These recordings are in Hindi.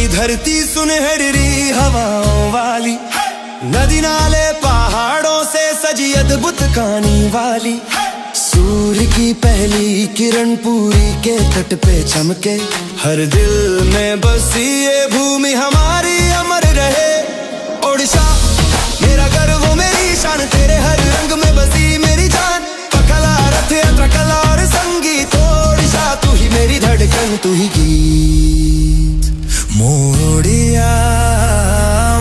धरती सुनहरी हवाओं वाली, नदी नाले पहाड़ों से सजी अद्भुत कहानी वाली। सूर्य की पहली किरण पूरी के तट पे चमके, हर दिल में बसी ये भूमि हमारी अमर रहे। ओडिशा मेरा गर्व मेरी शान, तेरे हर रंग में बसी मेरी जान। कला रथ यात्रा कला और संगीत, ओडिशा तू ही मेरी धड़कन तू ही गीत। मोडिया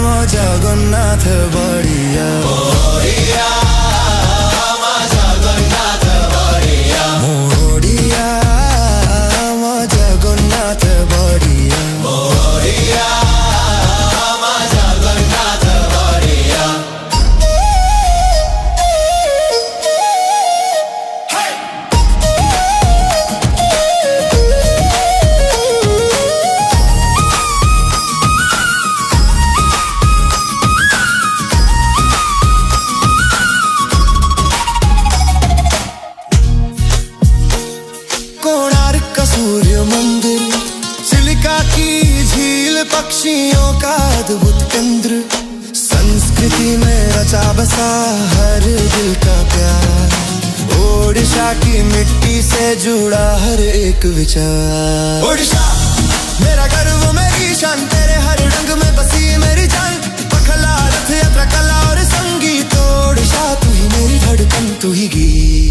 मो जगन्नाथ बड़िया, मोडिया मो जगन्नाथ बड़िया, मोडिया मो जगन्नाथ बड़िया, मोडिया मो जगन्नाथ बड़िया। सूर्य मंदिर, चिलिका की झील, पक्षियों का अद्भुत केंद्र। संस्कृति में रचा बसा हर दिल का प्यार। ओडिशा की मिट्टी से जुड़ा हर एक विचार। ओडिशा मेरा गर्व मेरी शान, तेरे हर रंग में बसी मेरी जान। पखला रथ यात्रा कला और संगीत, ओडिशा तू ही मेरी धड़कन तू ही गीत।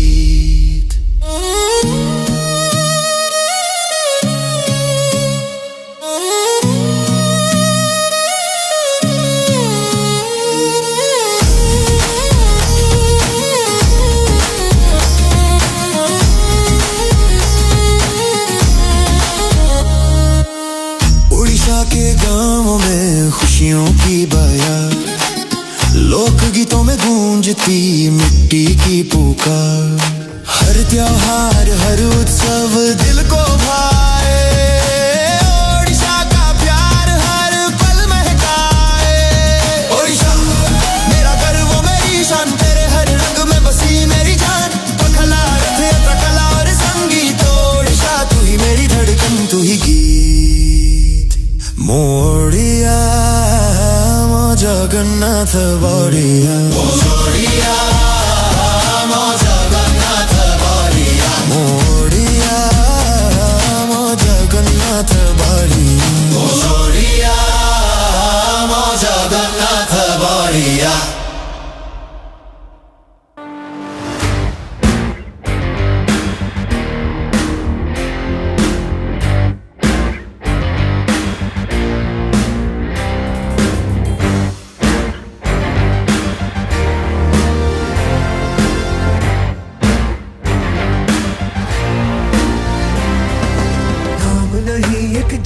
के गांवों में खुशियों की बयार, लोक गीतों में गूंजती मिट्टी की पुकार। हर त्योहार हर उत्सव दिल को भाए, ओडिशा का प्यार हर पल महकाए। ओडिशा मेरा गर्व मेरी शान, तेरे हर रंग में बसी मेरी जान। पखला रथ यात्रा कला और संगीत, ओडिशा तू ही मेरी धड़कन तू ही गीत। मोडिया मो जगन्नाथ बड़िया, मोडिया मो जगन्नाथ बड़िया, मोडिया मो जगन्नाथ बड़िया, मोडिया मो जगन्नाथ बड़िया।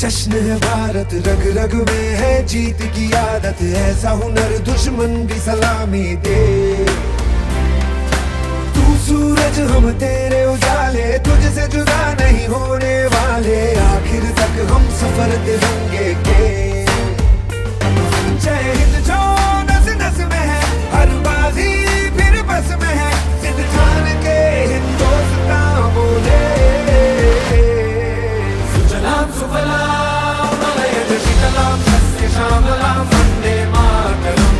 जश्न है भारत, रग रग में है जीत की आदत। ऐसा हुनर दुश्मन भी सलामी दे। तू सूरज हम तेरे उजाले, तुझसे जुदा नहीं होने वाले। आखिर तक हम सफर तिरंगे के। जय हिंद जो नस नस में है, हर बाजी फिर बस में है। जिद ठान के हिंदुस्तान बोले। सुजलाम सुफलाम मलयज शीतलाम सस्य श्यामलाम वंदे मातरम।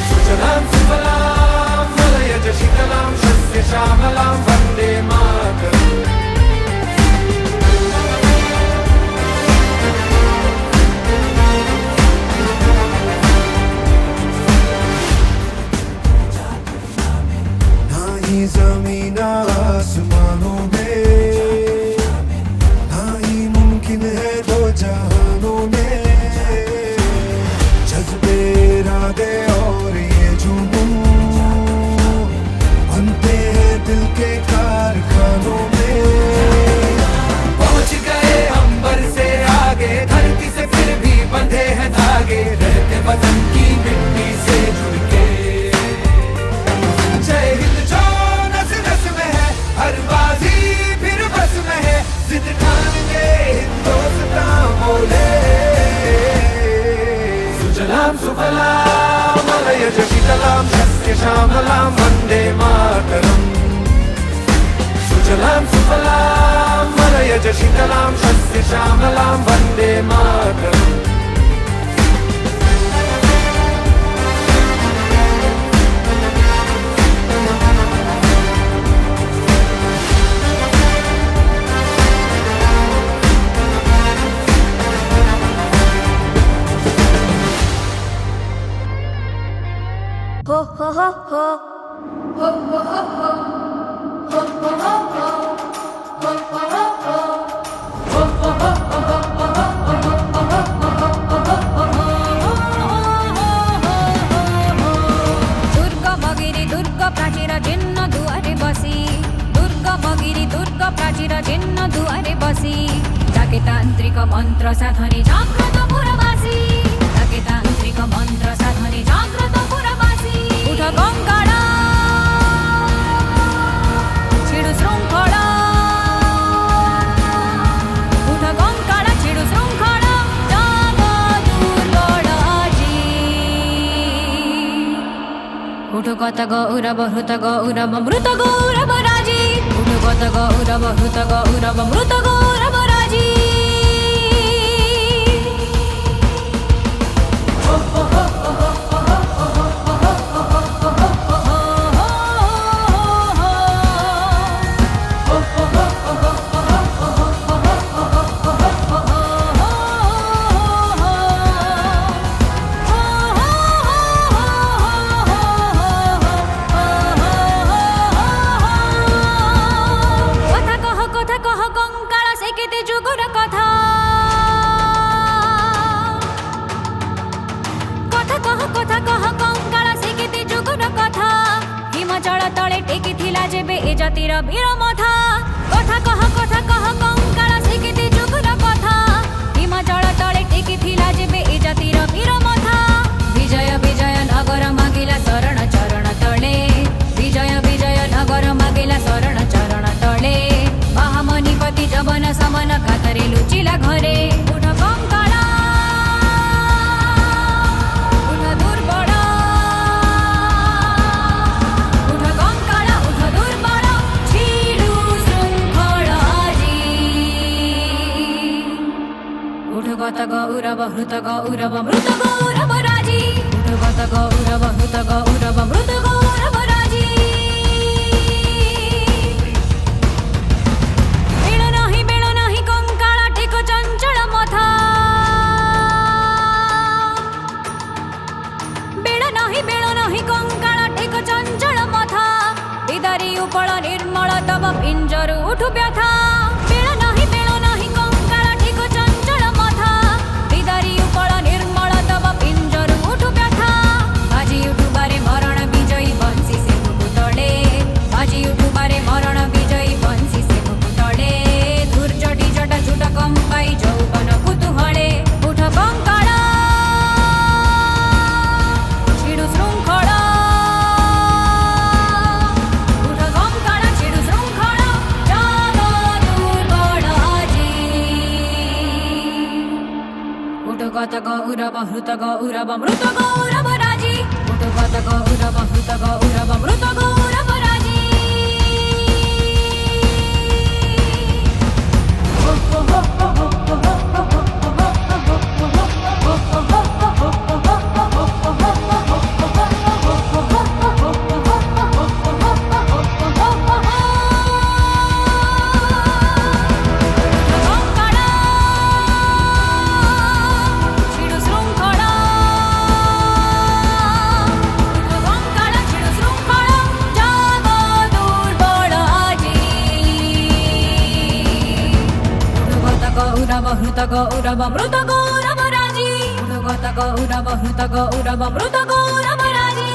सुजलाम सुफलाम मलयज शीतलाम सस्य श्यामलाम वंदे मातरम। ज़मीन आसमानों में, ना ही मुमकिन है दो जहानों में। जज्बे इरादे और ये जुनून बनते हैं दिल के कारखानों में। पहुंच गए अंबर से आगे, धरती से फिर भी बंधे हैं धागे। रहते वतन की मिट्टी से जुड़ के। जय हिंद जो नस नस में है, हर बाजी फिर बस में है। जिद ठान के हिंदुस्तान बोले। सुजलाम सुफलाम मलयज शीतलाम सस्य श्यामलाम वंदे मातरम। सुजलां सुफलां मलयज शीतलां शस्य श्यामलां Vande Mataram. ho ho ho ho ho ho ho ho ho ho ho ho ho ho ho तांत्रिक मंत्र साधने जाग्रत पुरवासी ताके तांत्रिक मंत्र साधने जाग्रत पुरवासी उठ गंगाड़ा छिडु श्रृंखला उठ गंगाड़ा छिडु श्रृंखला जागो दुर्बलाजी उठ कत गौरव हृत गौरव मृत गौरव राजी उठ कत गौरव हृत गौरव मृत गौरव राजी जातिर वीर मथा कथा कह कंकाल से केते जुगुर कथा हिमाचल तले टेकी थिला जेबे ए जातिर वीर मथा विजय विजय नगर मागिला शरण चरण तले विजय विजय नगर मागिला शरण चरण तले महामणिपति जवन समन कातरे लुचिला घरे उठ कंकाला गत गौरव हृत गौरव मृत गौरव राजी उठ गत गौरव हृत गौरव मृत गौरव राजी बेल नाही कंकाल टेक चंचल मथा बेल नाही कंकाल टेक चंचल मथा विदारी उपल निर्मल तब पिंजर उठ व्यथा बेल नाही कंकाल टेक चंचल मथा विदारी उपल निर्मल तब पिंजर उठ व्यथा बाजी उठुबारे मरण विजयी बंसी से मुकुटले बाजी उठुबारे मरण विजयी बंसी से मुकुटले धूर्जटी जट झुट कंपाई जौवन कुतूहले उठ कंकाला छिडु श्रृंखला उठ कंकाला छिडु श्रृंखला जागो दुर्बलाजी उठ गत गौरव हृत गौरव मृत गौरव राजी उठ गत गौरव हृत गौरव मृत गौरव राजी हृत गौरव मृत गौरव राजी उठ गत गौरव हृत गौरव मृत गौरव राजी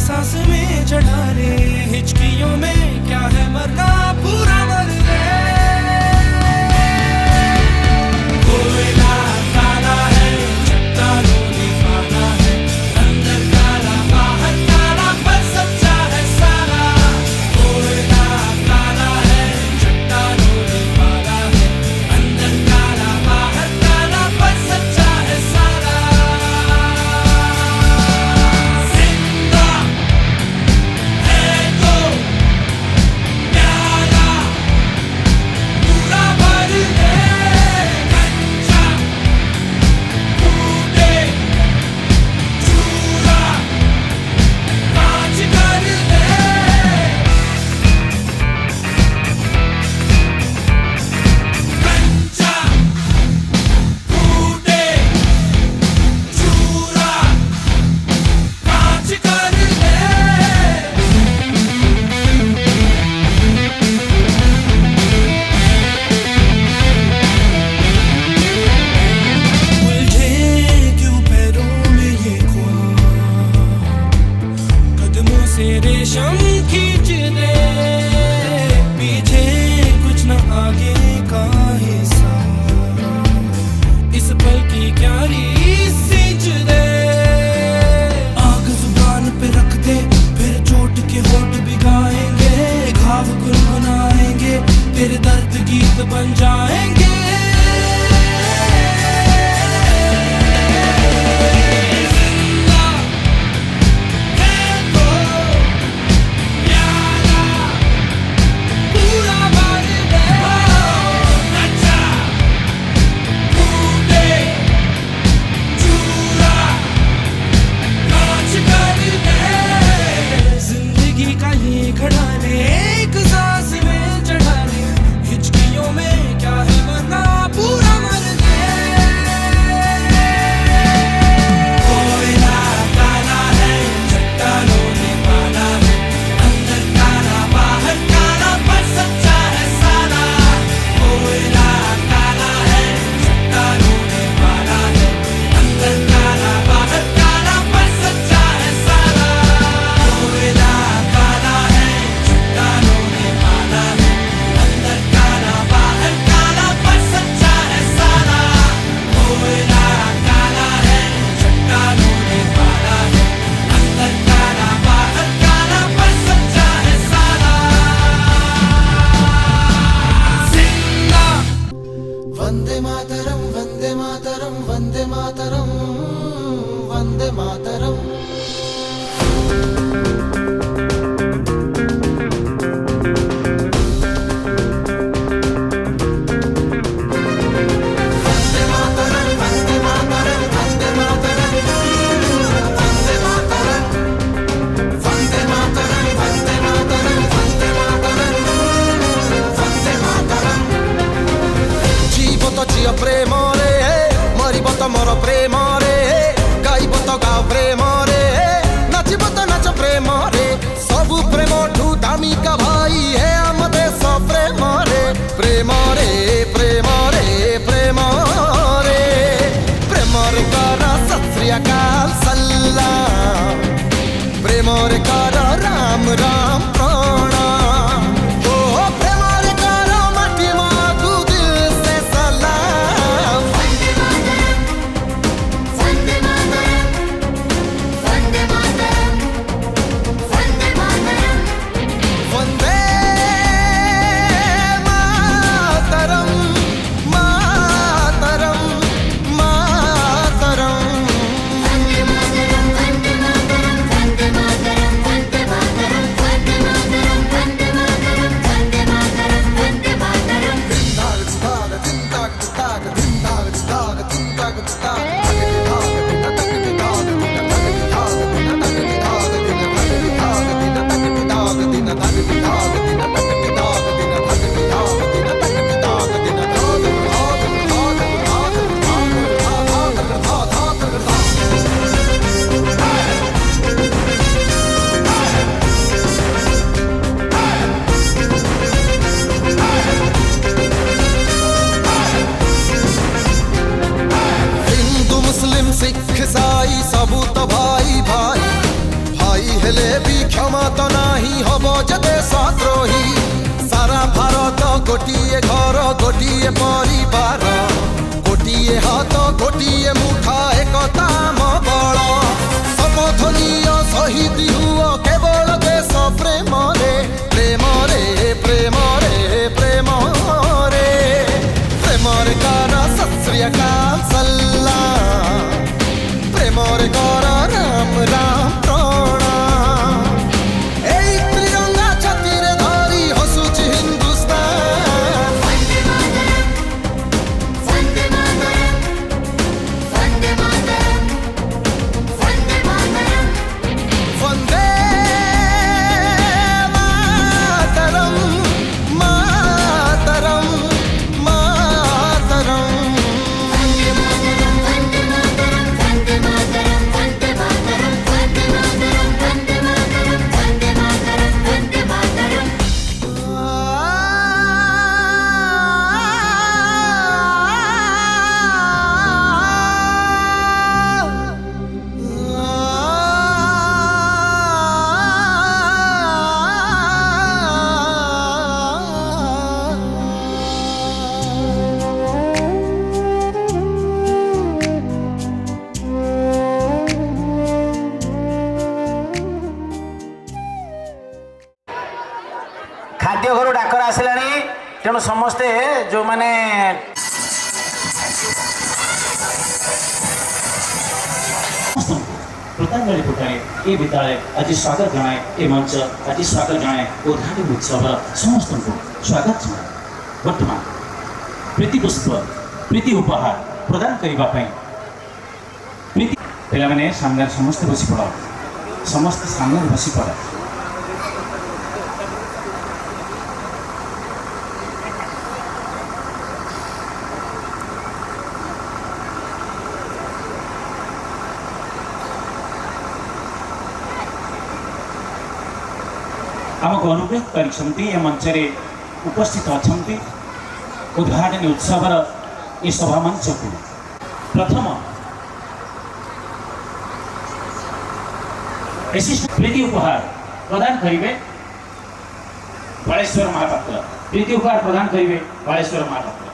सांस में चढ़ा ले, हिचकियों में क्या है मरना, पूरा मर ले। कोयला काला है, चट्टानों ने काला है, अंदर काला बाहर काला, पर सच्चा है सारा। कोयला काला है, चट्टानों ने काला है, अंदर काला बाहर काला, पर सच्चा है सारा। जिंदा है तो प्यारा पूरा भर दे, कच्चा टूटे चूरा कांच कर दे। कच्चा टूटे चूरा कांच कर दे। उलझे क्यों पैरों में ये ख्वाब, कदमों से रेशम खींच दे, पीछे कुछ न आगे का हिसाब, इस पल की क्यारी सींच दे। आग जुबान पे रख दे, फिर चोट के होठ भिगाएंगे, घाव गुनगुनाएंगे, तेरे दर्द गीत बन जाएंगे। जिंदा है तो प्यारा पूरा भर दे, कच्चा टूटे चूरा कांच कर दे। जिंदगी का ये खड़ा ले, एक सांस में चढ़ा ले, हिचकियों में क्या है मरना, पूरा मर दे। कोयला काला है, चट्टानों ने काला है, अंदर काला बाहर काला, पर सच्चा है सारा। कोयला काला है, चट्टानों ने काला है, अंदर काला बाहर काला, पर सच्चा है सारा। कोयला काला है, चट्टानों ने काला है, अंदर काला बाहर काला, पर सच्चा है सारा। कोयला काला है, चट्टानों ने काला है, अंदर काला बाहर काला, पर सच्चा है सारा। जिंदा वंदे मातरम वंदे मातरम वंदे मातरम वंदे मातरम। जीव तो जियो प्रेम रे, मरिब तो मोर प्रेम रे, गाइब तो गाओ प्रेम रे, नाचिब तो नाच प्रेम रे, सबु प्रेम ठू दामिका भाई है आम देश प्रेम रे। प्रेम रे प्रेम रे प्रेम रे, प्रेम रे कर सत श्री अकाल सलाम, प्रेम रे कर राम राम प्रणाम। ओ प्रेम रे कर माटी माथु दिल से सलाम। वंदे मातरम, वंदे मातरम, वंदे मातरम, वंदे मातरम। वंदे मातरम मातरम मातरम। वंदे मातरम, वंदे मातरम, वंदे मातरम, वंदे मातरम, वंदे हेले भी क्षमा तो नाही हब जे देशद्रोही सारा भारत गोटिए घर गोटिए परिवार गोटिए हाथ गोटिए मुठा एकता म बल शपथ नियो शहीद हुओ केवल देश प्रेम रे प्रेम रे प्रेम रे प्रेम रे प्रेम रे कर सत श्री अकाल सलाम प्रेम रे कर राम राम प्रणाम एई त्रिरंगा छातीरे धरी हसुची हिंदुस्तान वंदे मातरम वंदे मातरम वंदे मातरम वंदे मातरम वंदे मातरम मातरम मातरम वंदे मातरम वंदे मातरम वंदे मातरम वंदे मातरम वंदे मातरम वंदे मातरम वंदे मातरम खाद्य घर डाकर आसला तेणु समस्ते जो माने श्रद्धांजलि पुटाए ये विद्यालय आज स्वागत जनाए ये मंच आज स्वागत जनाए उद्घाटन उत्सव समस्त को स्वागत जनाए वर्तमान प्रीति पुष्प प्रीति उपहार प्रदान करने प्रीति पे मैंने सामने समस्त बसी पड़ा समस्त सामने बसी पड़ा आमको अनुग्रह कर मंच उपस्थित अच्छा उद्घाटन उत्सव ये सभा मंच को प्रथम प्रीति उपहार प्रदान करेंगे बालेश्वर महापात्र प्रीति उपहार प्रदान करेंगे बालेश्वर महापात्र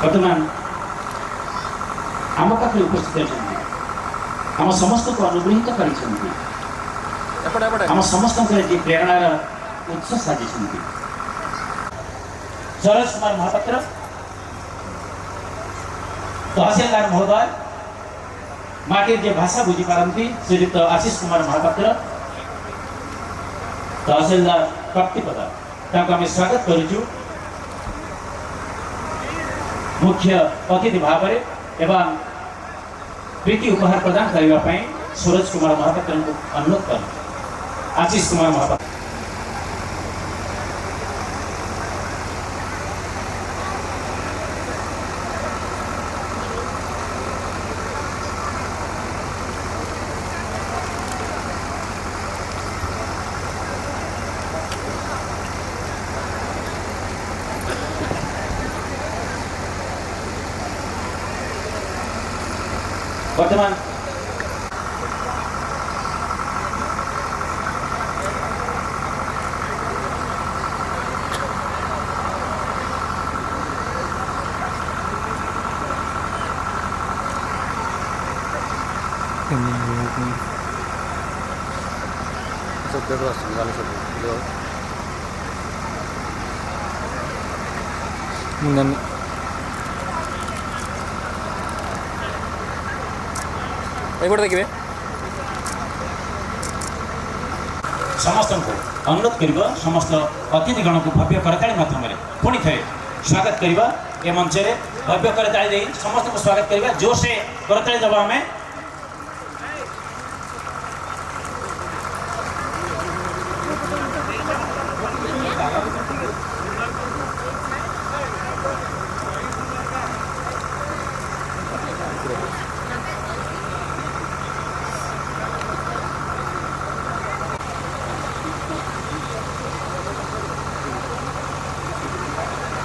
वर्तमान आम पाखे उपस्थित अच्छा आम समस्त को अनुग्रहित कर समस्त प्रेरणार उत्स साजी सरोज कुमार महापात्र तहसीलदार महोदय माटी जे भाषा बुझी पारती श्रीयुक्त आशीष कुमार महापात्र तहसीलदार कप्तिपदा आम स्वागत करुचु मुख्य अतिथि भाव एवं प्रीति उपहार प्रदान करने सूरज कुमार महापात्र को अनुरोध कर आशीष कुमार महापात्र वर्तमान देखिए समस्त को अनुरोध करवा समस्त अतिथिगण को भव्य करताली माध्यम पुणी थे स्वागत करवा ये मंच भव्य करताली दे समस्त को स्वागत करवा जोर से करताली दबा आम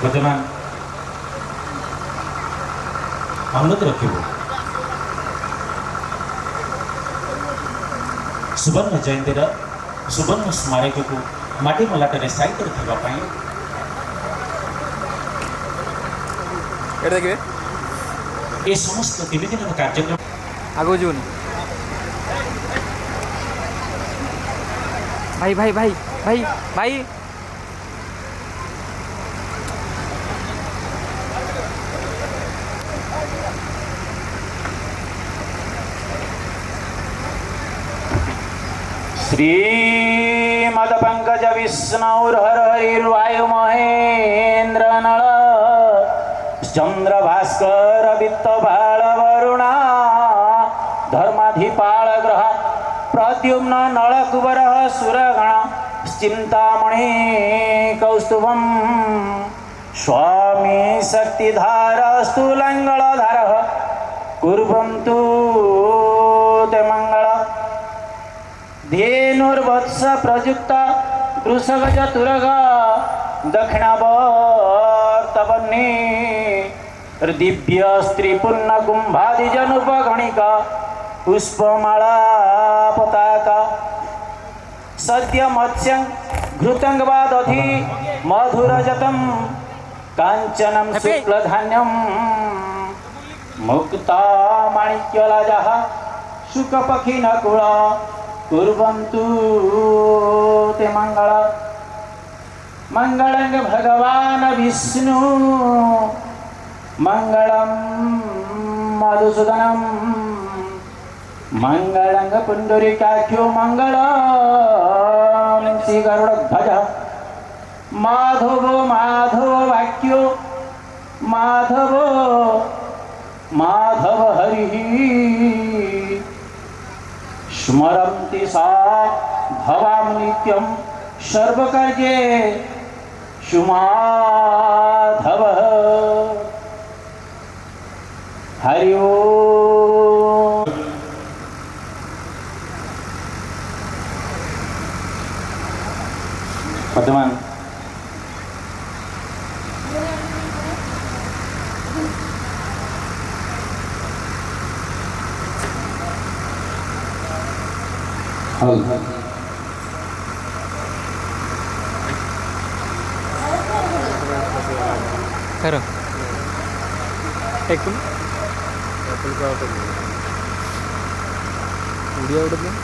ବର୍ତ୍ତମାନ ଅନୁରୋଧ ରଖିବୁ ସୁବର୍ଣ୍ଣ ଜୟନ୍ତୀର ସୁବର୍ଣ୍ଣ ସ୍ମାରକୀକୁ ମାଟି ମଲାଟରେ ସାଇତି ରଖିବା ପାଇଁ এটা দেখবে ଏ ସମସ୍ତ 3 ଦିନର କାର୍ଯ୍ୟକ୍ରମ ଆଗକୁ ଯିବୁନି ଭାଇ ଭାଇ ଭାଇ ଭାଇ ଭାଇ श्रीमद पंकज विष्णुर्हर हरिर्वायु महेंद्र नल चंद्र भास्कर वित्त बाल वरुणा धर्माधिपाल ग्रह प्रद्युम्न नल कुबर सुरगण चिंतामणि कौस्तुभम स्वामी शक्तिधार स्थूलंगलधार कुर्वन्तु ते मंगल धेनुर्वत्स प्रयुक्त वृषभज तुरग दक्षिणावर्तवन्नी दिव्य स्त्री पुण्य कुंभादिजनुपगणिक पुष्पमाला पताका सद्य मत्स्य घृतंगवादधि मधुरजतम कांचनम शुक्लधान्यम मुक्ता माणिक्यलाजः शुकपक्षी नकुल कुर्वन्तु ते मंगल मंगलं भगवान विष्णु मंगलं मधुसूदनम मंगलं पुंडरीकाख्यो मंगलं श्री गरुड़ध्वज माधव माधव वाक्यो माधव माधव हरि स्मरन्ति सा भवाम नित्यं सर्वकार्ये सुमाधव हरि ओम। वर्तमान खरं ऐकून उडी आवडत नाही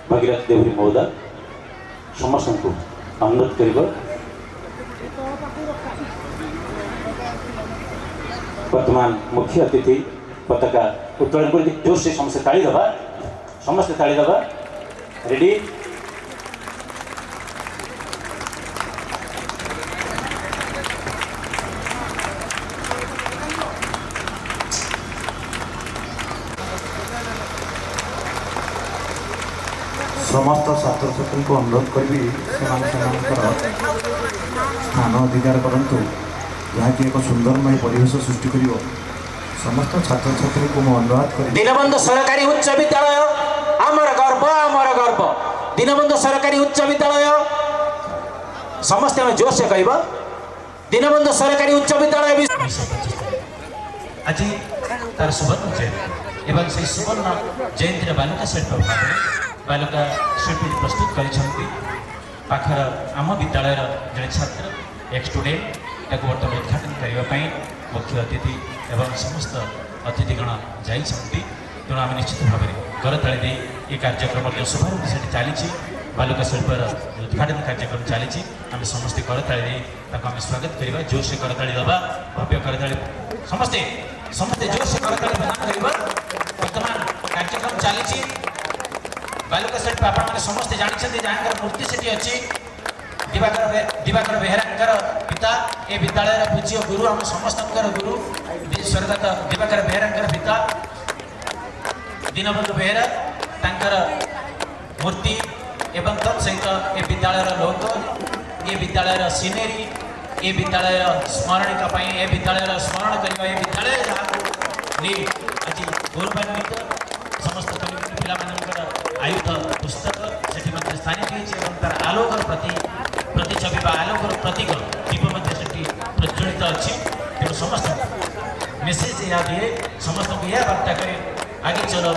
भगीरथ देवरी महोदय समस्त को अनुरोध कर वर्तमान मुख्य अतिथि पताका उत्तोलन कर जोर से समस्त ताली दबा समस्त ताली दबा रेडी समस्त छात्र छात्री को अनुरोध करी स्थान अधिकार करूँ जहाँकि एक सुंदरमय परिवेश सृष्टि कर समस्त छात्र छात्री को मैं अनुरोध कर दीनबंधु सरकारी उच्च विद्यालय आमर गर्व दीनबंधु सरकारी उच्च विद्यालय समस्त आम जोर से कह दीनबंधु सरकारी उच्च विद्यालय आज तार सुवर्ण जयंती एवं से सुवर्ण जयंती बालिका शिल्प बालिका शिल्पी प्रस्तुत कर आम विद्यालय जड़े छात्र एक स्टूडेंट ताको बर्तमान उद्घाटन करने मुख्य अतिथि एवं समस्त अतिथिगण जाइछन्ति तेणु आम निश्चित भाव में करताली दे ये कार्यक्रम शुभारंभ से चली बालिका शिल्पर उद्घाटन कार्यक्रम चली आम समस्ते करताली दे आम स्वागत करवा जोर से करताली दबा भव्य करताली समस्ते समस्ते जोर से करताली प्रदान करवा वर्तमान कार्यक्रम चली बालिका शिल्प आपने समस्ते जानते जहाँ मूर्ति से अच्छी दिवाकर बेहरा पिता ए विद्यालय पूज्य गुरु आम समस्त गुरु स्वर्गत दिवाकर बेहरा पिता दीनबंधु बेहरा तांकर मूर्ति एवं तत्सहित ए विद्यालय लोगो ये विद्यालय सिनेरी ये विद्यालय स्मरणिका ए विद्यालय स्मरण करने ये विद्यालय जहाँ आज गौरवान्वित समस्त पिला आयुध पुस्तक से स्थानित तार आलोकर प्रतिच्छवि आलोकर प्रतीक दीप प्रज्वलित अच्छी तेणु समस्त मेसेज यह दिए समस्त को यह वार्ता करे आगे चलो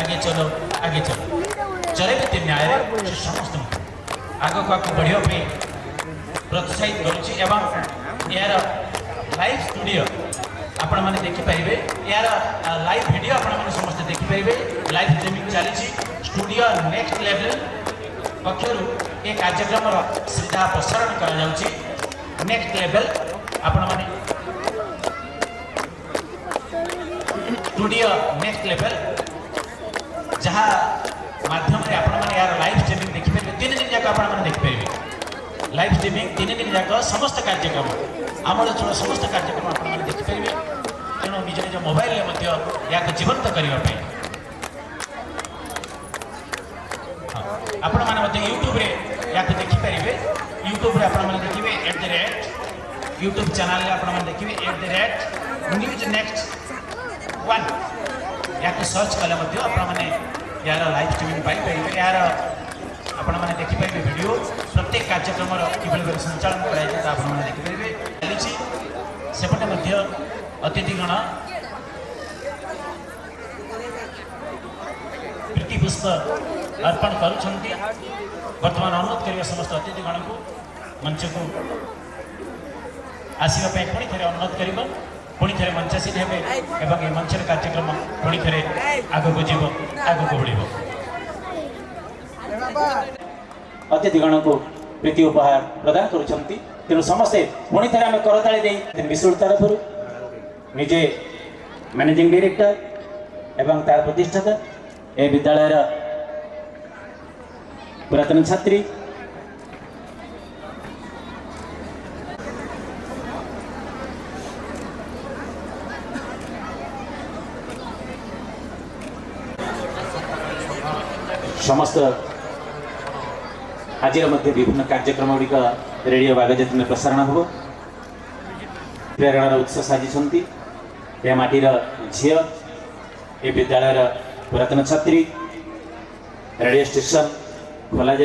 आगे चलो आगे चलो चले न्याय समस्त आग को आगे बढ़ापी प्रोत्साहित करुच्ची यार लाइव स्टूडियो आपण मैंने देखिपारे यार लाइव वीडियो आपण मैंने समस्त देखिपारे लाइव स्ट्रीमिंग चली स्टूडियो नेक्स्ट लेवल पक्षर ये कार्यक्रम सीधा प्रसारण कर नेक्स्ट लेवल आपण मैंने स्टूडियो नेक्स्ट लेवल जहाँ माध्यम रे आपण मैंने यार लाइव स्ट्रीमिंग देखिपारे 3 दिन जाक आपण मैंने देखिपारे लाइव स्ट्रीमिंग 3 दिन जाक समस्त कार्यक्रम आम अंचल समस्त कार्यक्रम आपण मैंने देखिपारे तेणु निज निज मोबाइल या जीवंत करने आपण मैंने यूट्यूब रे या देखिपारे यूट्यूब रे आपण मैंने देखिए यूट्यूब चैनल रे आपण मैंने देखिए न्यूज नेक्स्ट 1 या सर्च कले आपण मैंने यार लाइव स्ट्रीमिंग पाइपर यार आपण मैंने देखिपारे वीडियो प्रत्येक कार्यक्रम कि संचालन कर देखिपारे चली सेपटे अतिथिगण प्रीति पुष्प अर्पण करुछन्ति वर्तमान अनुरोध करिया समस्त अतिथिगण को मंच को आसवाई पुणी थे अनुरोध कर पुणी थे मंचासीन हे एवं ये मंचर कार्यक्रम पुणी थे आग को जीव आग को बढ़ अतिथिगण को प्रीति उपहार प्रदान करुछन्ति तेणु समस्ते पुणी थे आम करताली दे मिसुल तरफ निजे मैनेजिंग डायरेक्टर एवं तार प्रतिष्ठाता ए विद्यालय पुरातन छात्री समस्त आज विभिन्न कार्यक्रम गुड़िक रेडियो बागजत में प्रसारण हो प्रेरणार उत्स साजिशंती यह माटीर झील ए विद्यालय पुरातन छात्री रेडियो स्टेशन खोल